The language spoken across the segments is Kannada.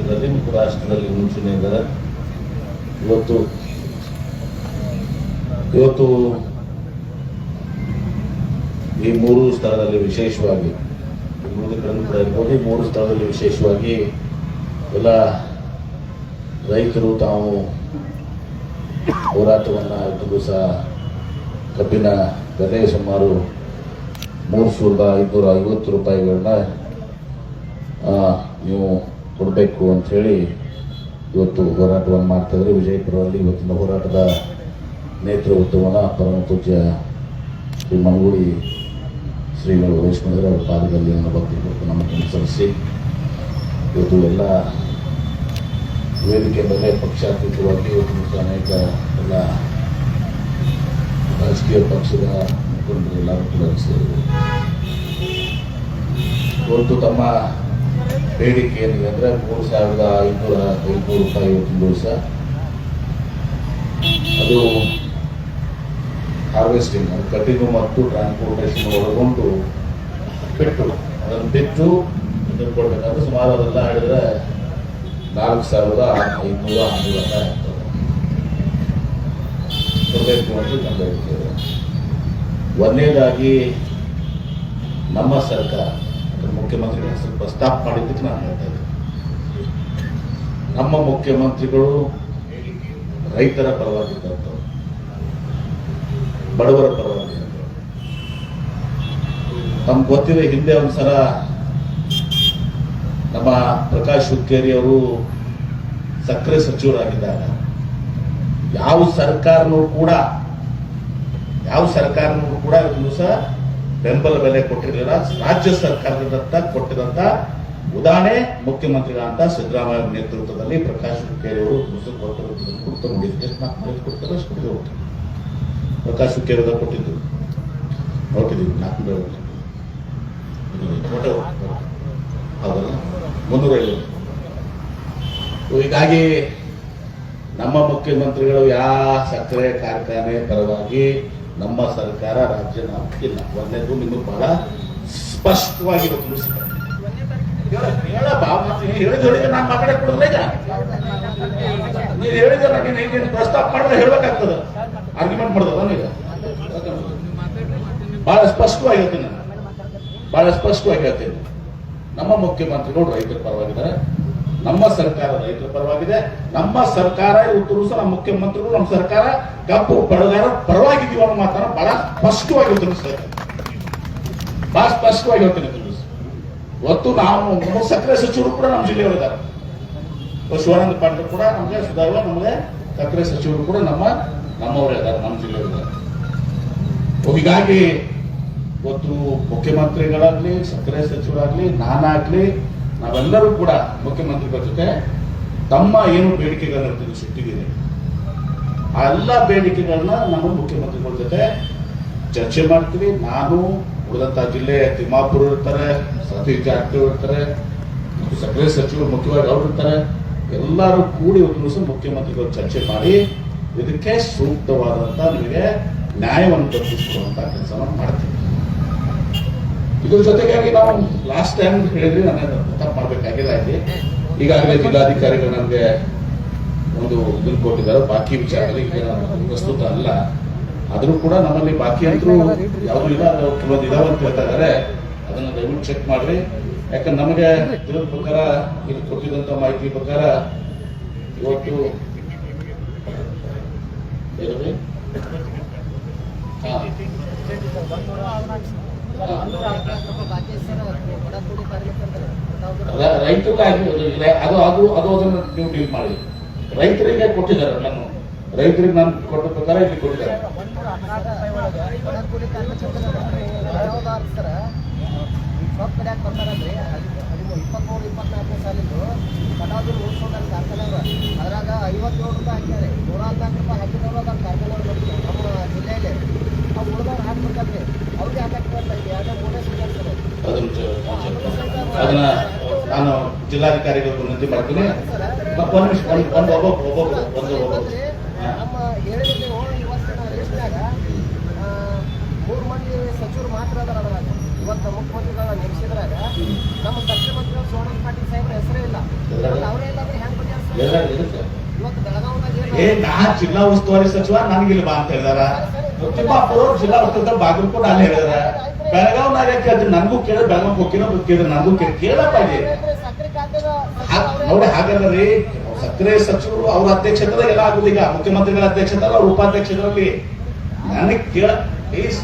ಕೇಂದ್ರದಲ್ಲಿ ಮತ್ತು ರಾಷ್ಟ್ರದಲ್ಲಿ ಮುಂಚೂಣಿ ಇದ್ದಾರೆ. ಇವತ್ತು ಈ ಮೂರು ಸ್ಥಳದಲ್ಲಿ ವಿಶೇಷವಾಗಿ ಈ ಮೂರು ಸ್ಥಳದಲ್ಲಿ ವಿಶೇಷವಾಗಿ ಎಲ್ಲ ರೈತರು ತಾವು ಹೋರಾಟವನ್ನು ದಿವಸ ಕಬ್ಬಿನ ಬೆಲೆ ಸುಮಾರು 3,550 ರೂಪಾಯಿಗಳನ್ನ ನೀವು ಕೊಡಬೇಕು ಅಂಥೇಳಿ ಇವತ್ತು ಹೋರಾಟವನ್ನು ಮಾಡ್ತಾಯಿದ್ರೆ. ವಿಜಯಪುರದಲ್ಲಿ ಇವತ್ತಿನ ಹೋರಾಟದ ನೇತೃತ್ವವನ್ನು ಪರಮ ಪೂಜ್ಯ ಶ್ರೀ ಮನಗೂಳಿ ಶ್ರೀಗಳು ವಹಿಸಿಕೊಂಡಿದ್ದಾರೆ. ಅವರ ಪಾದದಲ್ಲಿ ನನ್ನ ಭಕ್ತಿ ಕೊಟ್ಟು ನಮಗೆ ಅನುಸರಿಸಿ ಇವತ್ತು ಎಲ್ಲ ವೇದಿಕೆ ಮೇಲೆ ಪಕ್ಷಾತೀತವಾಗಿ ಇವತ್ತು ಅನೇಕ ಎಲ್ಲ ರಾಜಕೀಯ ಪಕ್ಷದ ಮುಖಂಡರು ಎಲ್ಲರೂ ಕೂಡ ಸೇರಿದರು. ಇವತ್ತು ತಮ್ಮ ಬೇಡಿಕೆ ಏನಿದೆ ಅಂದರೆ 3,550 ರೂಪಾಯಿ ಇವತ್ತಿನ ದಿವಸ ಅದು ಹಾರ್ವೆಸ್ಟಿಂಗ್, ಕಟಿಂಗು ಮತ್ತು ಟ್ರಾನ್ಸ್ಪೋರ್ಟೇಷನ್ ಒಳಗೊಂಡು ಅದನ್ನು ಬಿಟ್ಟು ಇದನ್ನು ಕೊಡಬೇಕಾದ್ರೆ ಸುಮಾರು ಅದೆಲ್ಲ ಹೇಳಿದ್ರೆ 4,500 ಕೊಡಬೇಕು ಅಂತ ತಂದು ಹೇಳ್ತೇವೆ. ಒಂದನೇದಾಗಿ ನಮ್ಮ ಸರ್ಕಾರ ಮುಖ್ಯಮಂತ್ರಿಗಳ ಹೆಸರು ಪ್ರಸ್ತಾಪ ಮಾಡಿದ್ದಕ್ಕೆ ನಾನು ಹೇಳ್ತಾ ಇದ್ದೀನಿ. ನಮ್ಮ ಮುಖ್ಯಮಂತ್ರಿಗಳು ರೈತರ ಪರವಾಗಿದ್ದಂಥವ್ರು, ಬಡವರ ಪರವಾಗಿದ್ದಂಥವ್ರು. ನಮ್ಗೆ ಗೊತ್ತಿದೆ, ಹಿಂದೆ ಒಂದ್ಸಲ ನಮ್ಮ ಪ್ರಕಾಶ್ ಹುಕ್ಕೇರಿ ಅವರು ಸಕ್ಕರೆ ಸಚಿವರಾಗಿದ್ದಾಗ ಯಾವ ಸರ್ಕಾರನೂ ಕೂಡ ಇವತ್ತು ಸಹ ಬೆಂಬಲ ಬೆಲೆ ಕೊಟ್ಟಿರಲಿಲ್ಲ. ರಾಜ್ಯ ಸರ್ಕಾರದಿಂದ ಕೊಟ್ಟಿದಂತ ಉದಾಹರಣೆ ಮುಖ್ಯಮಂತ್ರಿಗಳಂತ ಸಿದ್ದರಾಮಯ್ಯ ನೇತೃತ್ವದಲ್ಲಿ ಪ್ರಕಾಶ್ ಹುಕ್ಕೇರಿ ಅವರು ಪ್ರಕಾಶ್ ಹುಕ್ಕೇರಿ ಅವರು ಕೊಟ್ಟಿದ್ದು ನೋಡಿದ್ದೀವಿ 400 ಹೌದಲ್ಲ 350. ಹೀಗಾಗಿ ನಮ್ಮ ಮುಖ್ಯಮಂತ್ರಿಗಳು ಯಾವ ಸಕ್ಕರೆ ಕಾರ್ಖಾನೆ ಪರವಾಗಿ ನಮ್ಮ ಸರ್ಕಾರ ರಾಜ್ಯನ ಇಲ್ಲ. ಒಂದನೇದು ನಿಮಗೆ ಬಹಳ ಸ್ಪಷ್ಟವಾಗಿ ತಿಳಿಸಿದ್ದಾರೆ. ನಾನು ಮಾತಾಡಕ್ಕೆ ಕೊಡಲ್ಲ. ಈಗ ನೀವು ಹೇಳಿದ್ರೆ ನೀನು ಪ್ರಸ್ತಾಪ ಮಾಡಿದ್ರೆ ಹೇಳ್ಬೇಕಾಗ್ತದೆ, ಆರ್ಗ್ಯುಮೆಂಟ್ ಮಾಡ್ದಲ್ಲ. ಈಗ ಬಹಳ ಸ್ಪಷ್ಟವಾಗಿ ಹೇಳ್ತೀನಿ ನಾನು, ಬಹಳ ಸ್ಪಷ್ಟವಾಗಿ ಹೇಳ್ತೀನಿ. ನಮ್ಮ ಮುಖ್ಯಮಂತ್ರಿಗಳು ರೈತರ ಪರವಾಗಿದ್ದಾರೆ, ನಮ್ಮ ಸರ್ಕಾರ ರೈತರ ಪರವಾಗಿದೆ. ನಮ್ಮ ಸರ್ಕಾರ ಇವತ್ತು ಸಹ ನಮ್ಮ ಮುಖ್ಯಮಂತ್ರಿಗಳು ನಮ್ಮ ಸರ್ಕಾರ ಕಬ್ಬು ಬೆಳೆಗಾರ ಪರವಾಗಿದ್ದೀವಿ ಅನ್ನೋ ಮಾತನ್ನ ಬಹಳ ಸ್ಪಷ್ಟವಾಗಿ ತಿಳಿಸ್ತಾರೆ. ಬಹಳ ಸ್ಪಷ್ಟವಾಗಿ ಹೇಳ್ತೀನಿ. ಇವತ್ತು ನಾವು ಸಕ್ಕರೆ ಸಚಿವರು ಕೂಡ ನಮ್ಮ ಜಿಲ್ಲೆಯವರಿದ್ದಾರೆ. ಶಿವಾನಂದ ಪಾಟೀಲ್ ಕೂಡ ನಮಗೆ ಸುಧಾರುವ ನಮಗೆ ಸಕ್ಕರೆ ಸಚಿವರು ಕೂಡ ನಮ್ಮವರೇ ಇದ್ದಾರೆ, ನಮ್ಮ ಜಿಲ್ಲೆಯವರಿದ್ದಾರೆ. ಹೀಗಾಗಿ ಇವತ್ತು ಮುಖ್ಯಮಂತ್ರಿಗಳಾಗ್ಲಿ ಸಕ್ಕರೆ ಸಚಿವರಾಗ್ಲಿ ನಾನಾಗ್ಲಿ ನಾವೆಲ್ಲರೂ ಕೂಡ ಮುಖ್ಯಮಂತ್ರಿಗಳ ಜೊತೆ ತಮ್ಮ ಏನು ಬೇಡಿಕೆಗಳನ್ನ ತಿಳಿಸಿಟ್ಟಿದ್ದೀರಿ ಆ ಎಲ್ಲ ಬೇಡಿಕೆಗಳನ್ನ ನಮ್ಮ ಮುಖ್ಯಮಂತ್ರಿಗಳ ಜೊತೆ ಚರ್ಚೆ ಮಾಡ್ತೀವಿ. ನಾನು ಉಳಿದಂತ ಜಿಲ್ಲೆ ತಿಮ್ಮಾಪುರ ಇರ್ತಾರೆ, ಸತೀಶ್ ಜಾರಕಿಹೊಳಿ ಇರ್ತಾರೆ, ಸಕ್ಕರೆ ಸಚಿವರು ಮುಖ್ಯವಾಗಿ ಅವರು ಇರ್ತಾರೆ. ಎಲ್ಲರೂ ಕೂಡಿ ಒಂದು ದಿವಸ ಮುಖ್ಯಮಂತ್ರಿಗಳು ಚರ್ಚೆ ಮಾಡಿ ಇದಕ್ಕೆ ಸೂಕ್ತವಾದಂತ ನಿಮಗೆ ನ್ಯಾಯವನ್ನು ದೊರಕಿಸಿಕೊಡುವಂತ ಕೆಲಸವನ್ನು ಮಾಡ್ತೀವಿ. ಇದ್ರ ಜೊತೆಗಾಗಿ ನಾವು ಲಾಸ್ಟ್ ಟೈಮ್ ಹೇಳಿದ್ರಿ, ನನ್ನ ತಪ್ಪು ಮಾಡಬೇಕಾಗಿದೆ. ಈಗಾಗಲೇ ಜಿಲ್ಲಾಧಿಕಾರಿಗಳು ನಮಗೆ ಒಂದು ಇದನ್ನು ಕೊಟ್ಟಿದ್ದಾರೆ ಬಾಕಿ ವಿಚಾರದಲ್ಲಿ. ಈಗ ಪ್ರಸ್ತುತ ಅಲ್ಲ, ಆದ್ರೂ ಕೂಡ ನಮ್ಮಲ್ಲಿ ಬಾಕಿ ಅಂತೂ ಯಾವುದು ಇಲ್ಲ, ಕೆಲವೊಂದು ಇದಾವ ಅಂತ ಹೇಳ್ತಾ ಇದ್ದಾರೆ. ಅದನ್ನ ದಯವಿಟ್ಟು ಚೆಕ್ ಮಾಡ್ರಿ. ಯಾಕಂದ್ರೆ ನಮಗೆ ತಿಳಿದ ಪ್ರಕಾರ ಇಲ್ಲಿ ಕೊಟ್ಟಿದ್ದಂತ ಮಾಹಿತಿ ಪ್ರಕಾರ ಇವತ್ತು ರೈತರಿಗೆ ಅದನ್ನು ನೀವು ಡೀಲ್ ಮಾಡಿ. ರೈತರಿಗೆ ಕೊಟ್ಟಿದ್ದಾರೆ, ರೈತರಿಗೆ ನಾನು ಕೊಟ್ಟ ಪ್ರಕಾರ ಇಲ್ಲಿ ಕೊಟ್ಟಿದ್ದಾರೆ. ಅದ್ರಾಗ 57 ರೂಪಾಯಿ ಹಾಕ್ಯಾರೆ, 114 ರೂಪಾಯಿ ಹಾಕಿದವರು ಅದನ್ನ ಕಾರ್ಖಾನೆ ನಮ್ಮ ಜಿಲ್ಲೆಯಲ್ಲಿ ಅವು ಉಳಿದವ್ರು ಹಾಕ್ಬೇಕಂದ್ರೆ ಅವ್ರಿಗೆ ಹಾಕಕ್ಕೆ ಬರ್ತಾ ಅದನ್ನ ನಾನು ಜಿಲ್ಲಾಧಿಕಾರಿಗಳು ವಿನಂತಿ ಮಾಡ್ತೀನಿ. ನಮ್ಮ ಹೇಳಿದ್ರೆ ಇವತ್ತಿನ ಲಿಸ್ಟ್ನಾಗ 3 ಮಂದಿ ಸಚಿವರು ಮಾತ್ರ ಅದಾರ. ಇವತ್ತು ಮುಖ್ಯಮಂತ್ರಿಗಳ ನೆಲೆಸಿದ್ರಾಗ ನಮ್ಮ ಸಚಿವ ಮಂತ್ರಿಗಳು ಶಿವಾನಂದ ಪಾಟೀಲ್ ಸಾಹೇಬ್ರ ಹೆಸರೇ ಇಲ್ಲ. ಅವರೇ ಎಲ್ಲ ಇವತ್ತು ಬೆಳಗಾವಿದಾಗ ನಾ ಜಿಲ್ಲಾ ಉಸ್ತುವಾರಿ ಸಚಿವ ನನಗೆ ಇಲ್ಲಿ ಬಾ ಅಂತ ಹೇಳಿದಾರ. ತಿಮ್ಮಾಪುರ ಜಿಲ್ಲಾ ಉಸ್ತುವಾರಿ ಬಾಗಲಕೋಟೆ ಅಲ್ಲಿ ಹೇಳಿದಾರ. ಬೆಳಗಾವ್ನಾಗ ಕೇಳಿದ್ರೆ ನನಗೂ ಕೇಳಿದ್ರೆ ಬೆಳಗಾವ್ ಹೋಗಿನೋ ಕೇಳಿದ್ರೆ ನನಗೂ ಕೇಳಪ್ಪ ಇದೆ ಸಕ್ಕರೆ ಖಾತೆದ ನೋಡಿ. ಹಾಗಲ್ಲ ರೀ, ಸಕ್ಕರೆ ಸಚಿವರು ಅವ್ರ ಅಧ್ಯಕ್ಷತೆದಾಗ ಎಲ್ಲ ಆಗುದು. ಈಗ ಮುಖ್ಯಮಂತ್ರಿಗಳ ಅಧ್ಯಕ್ಷತೆ ಅವ್ರ ಉಪಾಧ್ಯಕ್ಷರಲ್ಲಿ ನನಗೆ ಕೇಳ ಪ್ಲೀಸ್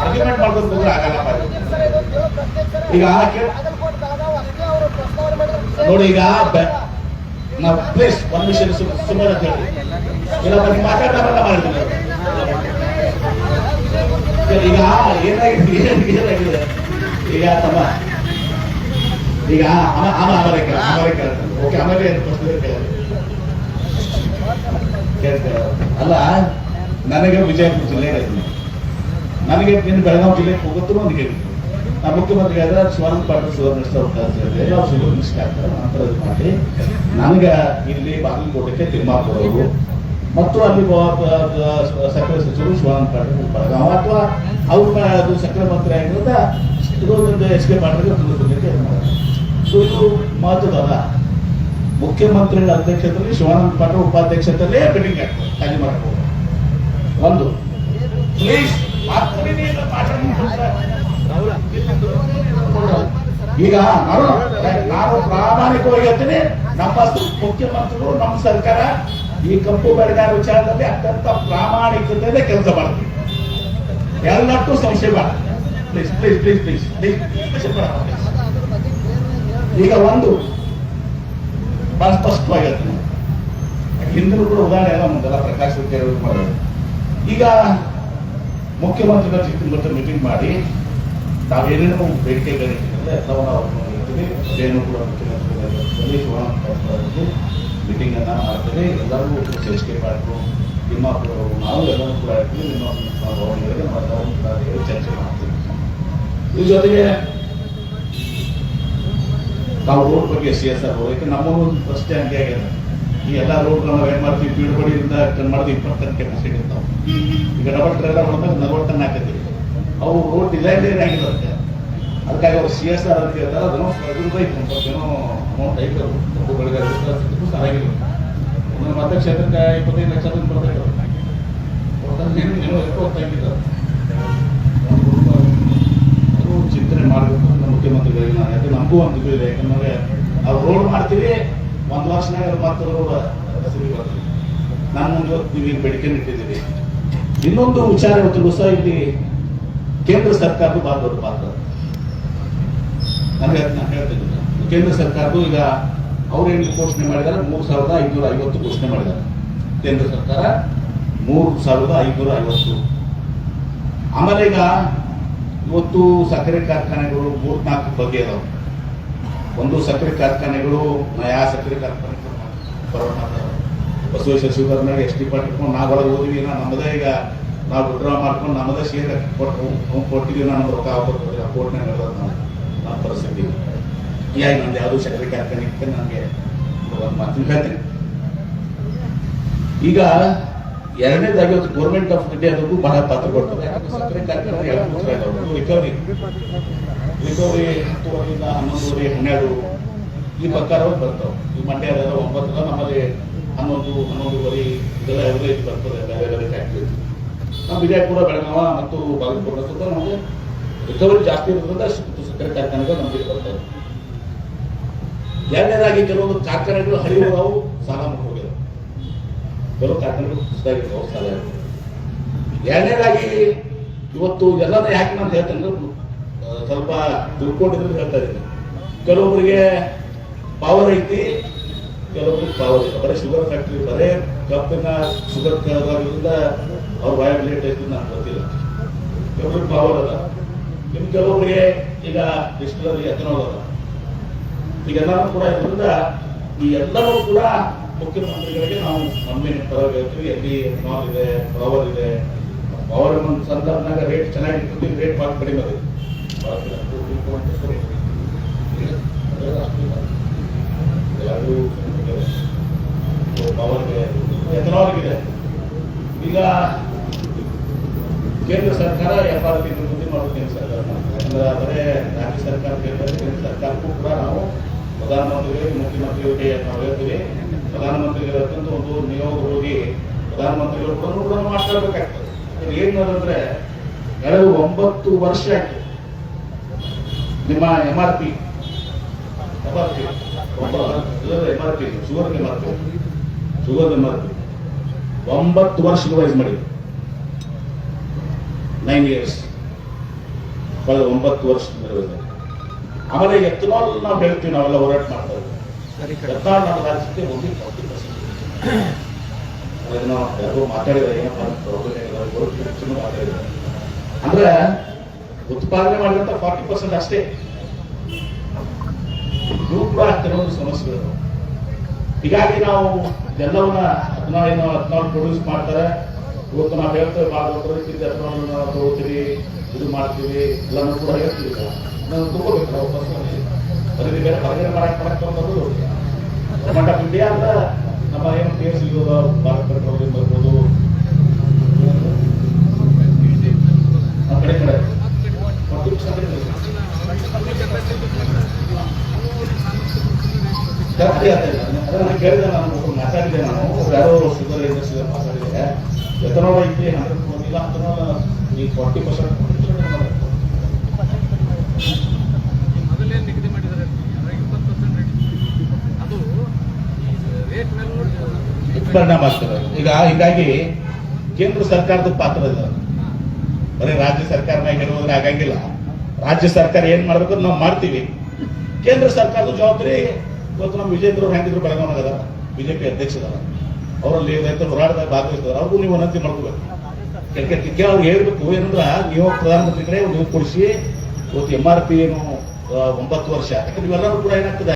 ಆರ್ಗ್ಯುಮೆಂಟ್ ಮಾಡ್ಕೊಂಡು ಹೋದ್ರೆ ಆಗಲ್ಲಪ್ಪ. ಈಗ ನೋಡಿ, ಈಗ ನಾವು ಪ್ಲೀಸ್ ಒಂದ್ ವಿಷಯ ಸುಮ್ಮನೆ ಅಂತ ಹೇಳಿ ಇಲ್ಲ ಬನ್ನಿ ಮಾತಾಡ್ತಾರಲ್ಲ ಮಾಡಿದ್ದೀನಿ. ಈಗ ಏನಾಗಿದೆ ಈಗ ತಮ್ಮ ಈಗ ಓಕೆ ಆಮೇಲೆ ಅಲ್ಲ, ನನಗೆ ವಿಜಯಪುರ ಜಿಲ್ಲೆ ನನಗೆ ನಿನ್ನ ಬೆಳಗಾವಿ ಜಿಲ್ಲೆಗೆ ಹೋಗುತ್ತೂ ನನಗೆ ನಾ ಮುಖ್ಯಮಂತ್ರಿ ಆದ್ರೆ ಶಿವಾನಂದ ಪಾಟೀಲ್ ಶುಗರ್ ಮಿನಿಸ್ಟರ್ ಆಗ್ತಾರೆ ನಂತರ ಮಾಡಿ ನನಗೆ ಇಲ್ಲಿ ಬಾಗಲಕೋಟೆಗೆ ತಿಮ್ಮಾಪುರವರು ಮತ್ತು ಅಲ್ಲಿ ಸಕ್ಕರೆ ಸಚಿವರು ಶಿವಾನಂದ ಪಾಟೀಲ್ ಬೆಳಗಾವಿ ಅಥವಾ ಅವ್ರ ಅದು ಸಕ್ಕರೆ ಮಂತ್ರಿ ಆಗಿರೋದ ಇದೊಂದು ಎಸ್ ಕೆ ಪಾಟೀಲ್ ಸೊ ಇದು ಮಹತ್ವದಲ್ಲ. ಮುಖ್ಯಮಂತ್ರಿಗಳ ಅಧ್ಯಕ್ಷತೆಯಲ್ಲಿ ಶಿವಾನಂದ ಪಾಟೀಲ್ ಉಪಾಧ್ಯಕ್ಷತೆಯಲ್ಲೇ ಮೀಟಿಂಗ್ ಆಗ್ತದೆ. ಖಾಲಿ ಮಾಡಬಹುದು ಒಂದು ಪ್ಲೀಸ್. ಈಗ ನಾನು ಪ್ರಾಮಾಣಿಕವಾಗಿ ಹೇಳ್ತೀನಿ, ನಮ್ಮ ಮುಖ್ಯಮಂತ್ರಿಗಳು ನಮ್ಮ ಸರ್ಕಾರ ಈ ಕಪ್ಪು ಬೆಳೆಗಾರ ವಿಚಾರದಲ್ಲಿ ಅತ್ಯಂತ ಪ್ರಾಮಾಣಿಕತೆಯಿಂದ ಕೆಲಸ ಮಾಡ್ತೀವಿ. ಎಲ್ಲಕ್ಕೂ ಸಂಶಯ ಬೇಡ. Please please please please please. ಈಗ ಒಂದು ಬಹಳ ಸ್ಪಷ್ಟವಾಗಿ ಹೇಳ್ತೀನಿ, ಹಿಂದಿನ ಕೂಡ ಉದಾಹರಣೆ ಎಲ್ಲ ಮುಂದೆಲ್ಲ ಪ್ರಕಾಶ್ ಹುಕ್ಕೇರಿ ಮಾಡೋದು. ಈಗ ಮುಖ್ಯಮಂತ್ರಿಗಳ ಜೊತೆ ಮೀಟಿಂಗ್ ಮಾಡಿ ನಾವೇನೇನೋ ಬೇಡಿಕೆಗಳಿಟ್ಟಿದ್ರೆ ಎಲ್ಲವೂ ನಾವು ಹೇಳ್ತೀವಿ. ಅದೇನು ಕೂಡ ಮುಖ್ಯಮಂತ್ರಿಗಳಲ್ಲಿ ಮೀಟಿಂಗ್ ಅನ್ನ ಮಾಡ್ತೀವಿ. ಎಲ್ಲರಿಗೂ ಎಸ್ ಕೆ ಪಾಟೀಲ್ ತಿಮ್ಮಾಪುರ ನಾವು ಎಲ್ಲರೂ ಕೂಡ ಹೇಳ್ತೀವಿ. ನಿಮ್ಮ ಚರ್ಚೆ ಮಾಡ್ತೀವಿ. ಇದ್ರ ಜೊತೆಗೆ ನಾವು ರೋಡ್ ಬಗ್ಗೆ CSR ಯಾಕೆ ನಮ್ಮನ್ನು ಫಸ್ಟ್ ಹಂಗೆ ಆಗ್ಯದ. ಈ ಎಲ್ಲ ರೋಡ್ ನಾವು ಏನ್ ಮಾಡ್ತೀವಿ, ಬೀಳ್ಕೊಡಿಯಿಂದ ಮಾಡಿದ್ವಿ 20 ಟನ್ ಕೆಪಾಸಿಟಿ ಇರ್ತಾವೆ. ಈಗ ಡಬಲ್ ಟ್ರೇಲರ್ ಹೊಡೆದಾಗ 40 ಟನ್ ಹಾಕಿದ್ದೀವಿ. ಅವು ರೋಡ್ ಡಿಸೈನ್ ಆಗಿರುತ್ತೆ. ಅದಕ್ಕಾಗಿ ಅವ್ರು CSR ಅಂತ ಹೇಳ್ತಾರೆ. ಅದನ್ನು ಏನೋ ಅಮೌಂಟ್ ಐತೆ ಸರಿಯಾಗಿಲ್ಲ. ಒಂದು ಮತಕ್ಷೇತ್ರಕ್ಕೆ 25 ಲಕ್ಷ ಬರ್ತಾ ಚಿಂತನೆ ಮಾಡಬೇಕು ನಮ್ಮ ಮುಖ್ಯಮಂತ್ರಿಗಳಿಗೆ. ನಾನು ಯಾಕೆ ನಮಗೂ ಒಂದು ಇದೆ, ಯಾಕಂದ್ರೆ ನಾವು ರೋಡ್ ಮಾಡ್ತೀವಿ 1 ವರ್ಷನಾಗ ಮತ್ತೆ ರೋಡ್ ಬರ್ತದೆ. ನಾನು ಮುಂದೆ ನೀವು ಬೇಡಿಕೆ ಇಟ್ಟಿದ್ದೀವಿ. ಇನ್ನೊಂದು ವಿಚಾರ ಇವತ್ತು ಸಹ ಇಲ್ಲಿ ಕೇಂದ್ರ ಸರ್ಕಾರದ್ದು ಬಹಳ ದೊಡ್ಡ ಪಾತ್ರ. ನಾನು ಹೇಳ್ತೀನಿ, ಕೇಂದ್ರ ಸರ್ಕಾರದ್ದು ಈಗ ಅವ್ರೇನು ಘೋಷಣೆ ಮಾಡಿದ್ದಾರೆ 3550 ಘೋಷಣೆ ಮಾಡಿದ್ದಾರೆ ಕೇಂದ್ರ ಸರ್ಕಾರ. 3550. ಆಮೇಲೆ ಈಗ ಇವತ್ತು ಸಕ್ಕರೆ ಕಾರ್ಖಾನೆಗಳು 3-4 ಬಗ್ಗೆ ಇದಾವೆ. ಒಂದು ಸಕ್ಕರೆ ಕಾರ್ಖಾನೆಗಳು ನಯಾ ಸಕ್ಕರೆ ಕಾರ್ಖಾನೆ ಬಸವೇಶ್ವರ ಶಿವಕರ್ನಾಗ ಎಸ್ ಟಿ ಪಾರ್ಟಿ ನಾವೊಳಗೆ ಹೋದ್ವಿ. ನಮ್ಮದೇ ಈಗ ನಾವು ವಿಡ್ರಾ ಮಾಡ್ಕೊಂಡು ನಮ್ಮದೇ ಶೇರ್ ಕೊಟ್ಟಿದ್ದೀವಿ. ನಮ್ಗೆ ರೊಕ್ಕ ಹಾಕೋದು ಕೋರ್ಟ್ನಾಗ ನಮ್ಮ ಪರಿಸ್ಥಿತಿ. ಹೀಗಾಗಿ ನಂದು ಯಾವುದೂ ಸಕ್ಕರೆ ಕಾರ್ಖಾನೆ ನನಗೆ ಒಂದು ಮಾತು ಹೇಳ್ತೀನಿ. ಈಗ ಎರಡನೇದಾಗಿ ಗೌರ್ಮೆಂಟ್ ಆಫ್ ಇಂಡಿಯಾದಕ್ಕೂ ಬಹಳ ಪಾತ್ರ ಕೊಡ್ತದೆ. ಸಕ್ಕರೆ ಕಾರ್ಖಾನೆ ರಿಕವರಿ 10 11 12 ಈ ಪ್ರಕಾರ ಬರ್ತಾವೆ. ಈ ಮಂಡ್ಯದ 9 ನಮ್ಮಲ್ಲಿ 11 11 ಇದೆಲ್ಲ ಎವರೇಜ್ ಬರ್ತದೆ ಬೇರೆ ಬೇರೆ ಫ್ಯಾಕ್ಟ್ರಿ. ನಮ್ಮ ವಿಜಯಪುರ ಬೆಳಗಾವ ಮತ್ತು ಬಾಗಲಕೋಟೆ ಸುತ್ತ ನಮಗೆ ರಿಕವರಿ ಜಾಸ್ತಿ ಇರೋದ್ರಿಂದ ಸಕ್ಕರೆ ಕಾರ್ಖಾನೆಗಳು ನಮಗೆ ಬರ್ತವೆ. ಎರಡನೇದಾಗಿ ಕೆಲವೊಂದು ಕಾರ್ಖಾನೆಗಳು ಹರಿಯೋದವು ಸಾಲ ಹೋಗಿವೆ. ಕೆಲವು ಕಾರ್ಖಾನೆಗಳು ಕುಸಿದಾಗಿರ್ತಾವೆ, ಸಾಲ ಇರ್ತವೆ. ಎರಡನೇದಾಗಿ ಇವತ್ತು ಎಲ್ಲನೇ ಯಾಕೆ ನಾನು ಹೇಳ್ತೇನೆ, ಸ್ವಲ್ಪ ತಿಳ್ಕೊಂಡಿದ್ರೆ ಹೇಳ್ತಾ ಇದ್ದೀನಿ. ಕೆಲವೊಬ್ಬರಿಗೆ ಪವರ್ ಐತಿ, ಕೆಲವೊಬ್ಬರಿಗೆ ಪವರ್ ಇಲ್ಲ. ಬರೀ ಶುಗರ್ ಫ್ಯಾಕ್ಟ್ರಿ ಬರೇ ಕಬ್ಬಿನ ಶುಗರ್ ಕೇಳೋದ್ರಿಂದ ಅವ್ರ ವಯಬಿಲಿಟಿ ಐತಿ ನನಗೆ ಗೊತ್ತಿಲ್ಲ. ಕೆಲವೊಬ್ರಿಗೆ ಪವರ್ ಅದ, ಇನ್ನು ಕೆಲವೊಬ್ಬರಿಗೆ ಈಗ ಡಿಸ್ಟಿಲರಿ ಎಥನಾಲ್ ಅದ. ಈಗೆಲ್ಲರೂ ಕೂಡ ಇದರಿಂದ ಈ ಎಲ್ಲರೂ ಕೂಡ ಮುಖ್ಯಮಂತ್ರಿಗಳಿಗೆ ನಾವು ನಮ್ಮೇ ಪರವಾಗಿ ಹೇಳ್ತೀವಿ. ಎಲ್ಲಿ ಎಥನಾಲ್ ಇದೆ, ಪವರ್ ಇದೆ. ಪವರ್ ಒಂದು ಸಂದರ್ಭನಾಗ ರೇಟ್ ಚೆನ್ನಾಗಿರ್ತದೆ, ರೇಟ್ ಭಾಳ ಕಡಿಮೆ ಇದೆ. ಪವರ್ಗೆ ಎಥನಾಲ್ಗಿದೆ. ಈಗ ಕೇಂದ್ರ ಸರ್ಕಾರ FRP ವೃದ್ಧಿ ಮಾಡೋದು ಕೇಂದ್ರ ಸರ್ಕಾರ. ಯಾಕಂದ್ರೆ ಬರೇ ರಾಜ್ಯ ಸರ್ಕಾರ ಕೇಂದ್ರ ಸರ್ಕಾರಕ್ಕೂ ಕೂಡ ನಾವು ಪ್ರಧಾನಮಂತ್ರಿಗಳಿಗೆ ಮುಖ್ಯಮಂತ್ರಿಗಳಿಗೆ ನಾವು ಹೇಳ್ತೀವಿ, ಪ್ರಧಾನಮಂತ್ರಿಗಳ ಅತ್ಯಂತ ಒಂದು ನಿಯೋಗ ಹೋಗಿ ಪ್ರಧಾನಮಂತ್ರಿಗಳು ಕೂಡ ಮಾತಾಡಬೇಕಾಗ್ತದೆ. ಏನಂದ್ರೆ ಕಳೆದ 9 ವರ್ಷ ಆಯ್ತು ನಿಮ್ಮ MRP ಶುಗರ್ MRP 9 ವರ್ಷ ರಿವೈಸ್ ಮಾಡಿ 9 ಇಯರ್ಸ್ ಕಳೆದ 9 ವರ್ಷ ರಿವೈಸ್ ಮಾಡಿ. ಆಮೇಲೆ ಎಥನಾಲ್ ನಾವು ಹೇಳ್ತೀವಿ, ನಾವೆಲ್ಲ ಹೋರಾಟ ಮಾಡ್ತಾ ಇದ್ದೀವಿ. ಎಥನಾಲ್ ನಮ್ಮ ರಾಜ್ಯಕ್ಕೆ ಹೋಗಿ 40%. ಅದನ್ನ ಯಾರೋ ಮಾತಾಡಿದ್ರೆ ಏನಪ್ಪ ಮಾತಾಡಿದ್ರೆ ಅಂದ್ರೆ ಉತ್ಪಾದನೆ ಮಾಡಿದಂತ 40% ಅಷ್ಟೇ. ಇವು ಕೂಡ ಕೆಲವೊಂದು ಸಮಸ್ಯೆಗಳು. ಹೀಗಾಗಿ ನಾವು ಎಲ್ಲವನ್ನ ಹದಿನಾರು ಪ್ರೊಡ್ಯೂಸ್ ಮಾಡ್ತಾರೆ. ಇವತ್ತು ನಾವು ಹೇಳ್ತೇವೆ ಎಥನಾಲ್ ತಗೋತೀವಿ, ಇದು ಮಾಡ್ತೀವಿ, ಎಲ್ಲನೂ ಕೂಡ ಹೇಳ್ತೀವಿ. ನಾವು ತಗೋಬೇಕು, ನಾವು ಖರೀದಿ ಬೇರೆ ಹೊರಗಡೆ ಮಾಡಕ್ಕೆ ಬಂದು ಗವರ್ಮೆಂಟ್ ಆಫ್ ಇಂಡಿಯಾ ಅಂದ್ರೆ ನಮ್ಮ ಏನು ಕೇಸ್ ಇರೋದು ಭಾರತ ಪೆಟ್ರೋಲಿಯಂ ಬರ್ಬೋದು, ನಮ್ಮ ಕಡೆ ಕೇಳಿದೆ, ನಾನು ಮಾತಾಡಿದೆ, ನಾನು ಯಾರೋ ಶುಗರ್ ಇಂಡಸ್ಟ್ರಿ ಮಾತಾಡಿದೆ. ಎಥನಾಲ್ ಐತಿ 100 ಇಲ್ಲ ಅಂತನಾಲ್ ಈ 40% ಮೊದಲೇ ನಿಗದಿ ಮಾಡಿದ್ದಾರೆ 20% ಅದು ರೇಟ್ ಮೇಲೆ ಪರಿಣಾಮ ಆಗ್ತದೆ. ಈಗ ಹೀಗಾಗಿ ಕೇಂದ್ರ ಸರ್ಕಾರದ ಪಾತ್ರ ಇದೆ. ಬರೀ ರಾಜ್ಯ ಸರ್ಕಾರ ಮ್ಯಾಗ ಹೇಳುವುದ್ರೆ ಆಗಂಗಿಲ್ಲ. ರಾಜ್ಯ ಸರ್ಕಾರ ಏನ್ ಮಾಡ್ಬೇಕು ನಾವು ಮಾಡ್ತೀವಿ. ಕೇಂದ್ರ ಸರ್ಕಾರದ ಜವಾಬ್ದಾರಿ ಇವತ್ತು ನಮ್ಮ ವಿಜೇಂದ್ರ ಅವ್ರು ಹೆಂಗಿದ್ರು ಬೆಳಗಾವಿಯಾಗ ಬಿಜೆಪಿ ಅಧ್ಯಕ್ಷರಾದ ಅವರಲ್ಲಿ ರೈತ ಹೋರಾಟದಾಗ ಭಾಗವಹಿಸಿದಾರೆ. ಅವ್ರಿಗೂ ನೀವು ವಿನಂತಿ ಮಾಡ್ಕೋಬೇಕು. ಅವ್ರು ಹೇಳ್ಬೇಕು ಏನಂದ್ರ ನೀವು ಪ್ರಧಾನಮಂತ್ರಿ ಕಡೆ ನೀವು ಕೊಡಿಸಿ ಇವತ್ತು MRP ಏನು 9 ವರ್ಷ, ಯಾಕಂದ್ರೆ ಇವೆಲ್ಲರೂ ಕೂಡ ಏನಾಗ್ತದೆ